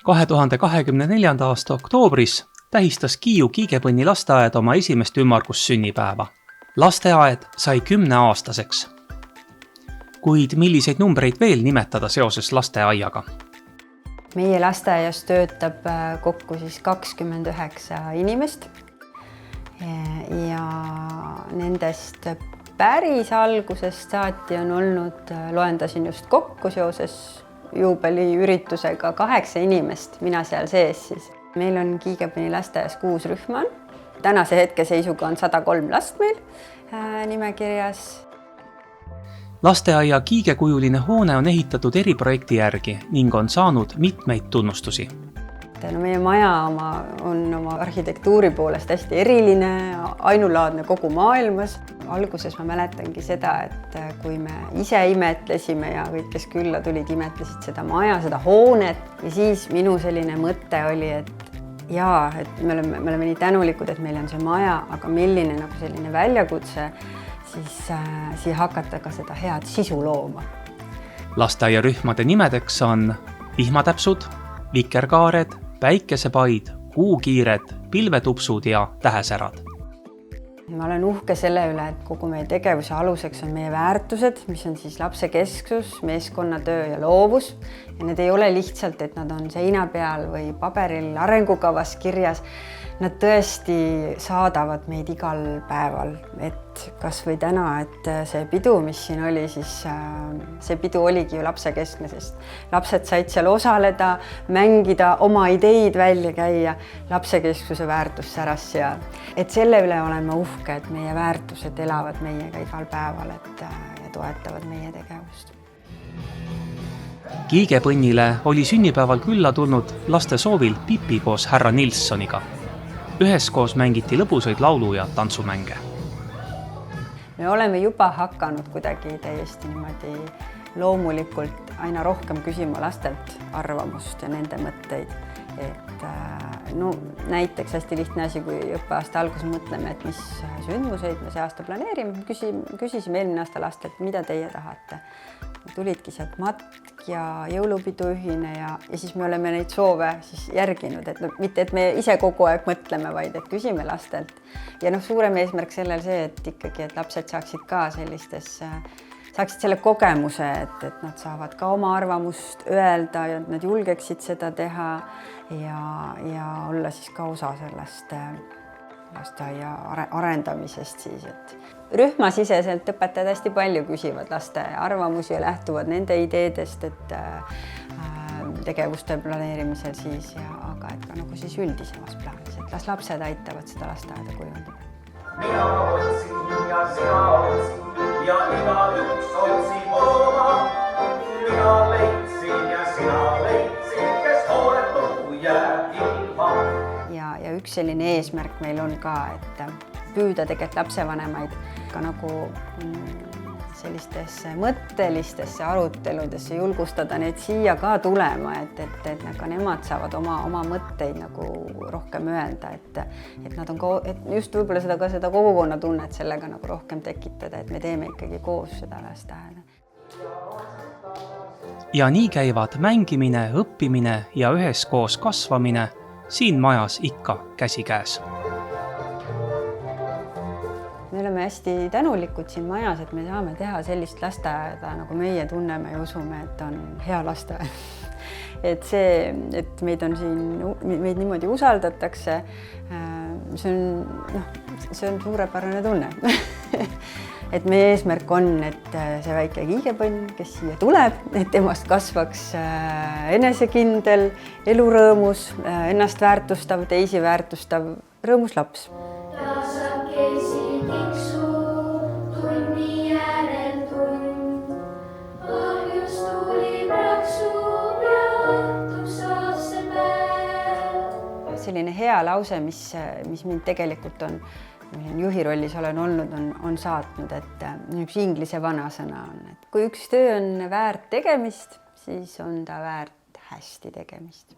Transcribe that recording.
2024. aasta oktoobris tähistas Kiiu Kiigepõnni lasteaed oma esimest ümmargussünnipäeva. Lasteaed sai 10-aastaseks. Kuid milliseid numbreid veel nimetada seoses lasteaiaga? Meie lasteaias töötab kokku 29 inimest ja nendest päris algusest saati on olnud, loendasin just kokku seoses juubeliüritusega 8 inimest, mina seal sees siis. Meil on Kiigepõnni lasteaias 6 rühma. Tänase hetke seisuga on 103 last meil nimekirjas. Lasteaia kiigekujuline hoone on ehitatud eriprojekti järgi ning on saanud mitmeid tunnustusi. Meie maja on oma arhitektuuri poolest hästi eriline, ainulaadne kogu maailmas. Alguses ma mäletangi seda, et kui me ise imetlesime ja kõik, kes külla tulid, imetlesid seda maja, seda hoonet ja siis minu selline mõte oli, et me oleme nii tänulikud, et meil on see maja, aga milline selline väljakutse siis hakata ka seda head sisu looma. Lasteaiarühmade nimedeks on vihmatäpsud, vikerkaared, päikesepaid, kuukiired, pilvetupsud ja tähesärad. Ma olen uhke selle üle, et kogu meie tegevuse aluseks on meie väärtused, mis on siis lapsekesksus, meeskonnatöö ja loovus. Ja need ei ole lihtsalt, et nad on seina peal või paberil arengukavas kirjas. Nad tõesti saadavad meid igal päeval, et kas või täna, et see pidu, mis siin oli, siis see pidu oligi ju lapsekeskne, sest lapsed said seal osaleda, mängida, oma ideid välja käia, lapsekeskuse väärtus säras seal. Et selle üle oleme uhke, et meie väärtused elavad meiega igal päeval ja toetavad meie tegevust. Kiigepõnnile oli sünnipäeval külla tulnud laste soovil Pipi koos härra Nilssoniga. Üheskoos mängiti lõbusaid laulu- ja tantsumänge. Me oleme juba hakanud kuidagi täiesti niimoodi loomulikult aina rohkem küsima lastelt arvamust ja nende mõtteid. Näiteks hästi lihtne asi, kui õppeaasta alguses mõtleme, et mis sündmuseid me see aasta planeerime. Küsisime eelmine aasta lastelt, mida teie tahate. Tulidki sealt matk ja jõulupidu ühine ja siis me oleme neid soove siis järginud, et mitte, et me ise kogu aeg mõtleme, vaid et küsime lastelt. Ja suurem eesmärk sellel see, et ikkagi, et lapsed saaksid ka saaksid selle kogemuse, et nad saavad ka oma arvamust öelda ja nad julgeksid seda teha ja olla siis ka osa sellest lasteaia arendamisest siis, et rühmasiseselt õpetajad hästi palju küsivad laste arvamusi ja lähtuvad nende ideedest, et tegevuste planeerimisel siis, aga et ka siis üldisemas plaanis, et las lapsed aitavad seda lasteaeda kujundada. Mina otsin ja sina otsin ja iga üks otsin oma. Mina leidsin ja sina leidsin, kes hooletu jääb ilma. Ja üks selline eesmärk meil on ka, et püüda tegelikult lapsevanemaid ka sellistesse mõttelistesse aruteludesse, julgustada neid siia ka tulema, et ka nemad saavad oma mõtteid rohkem öelda, et nad on just võib-olla seda kogukonnatunnet sellega rohkem tekitada, et me teeme ikkagi koos seda lasteaeda. Ja nii käivad mängimine, õppimine ja üheskoos kasvamine siin majas ikka käsikäes. Me oleme hästi tänulikud siin majas, et me saame teha sellist lasteaeda, nagu meie tunneme ja usume, et on hea lasteaed. Et meid on siin, meid niimoodi usaldatakse, see on suurepärane tunne. Et meie eesmärk on, et see väike Kiigepõnn, kes siia tuleb, et temast kasvaks enesekindel, elurõõmus, ennast väärtustav, teisi väärtustav, rõõmus laps. Selline hea lause, mis mind tegelikult on, juhi rollis olen olnud, on saatnud, et üks inglise vanasõna on, et kui üks töö on väärt tegemist, siis on ta väärt hästi tegemist.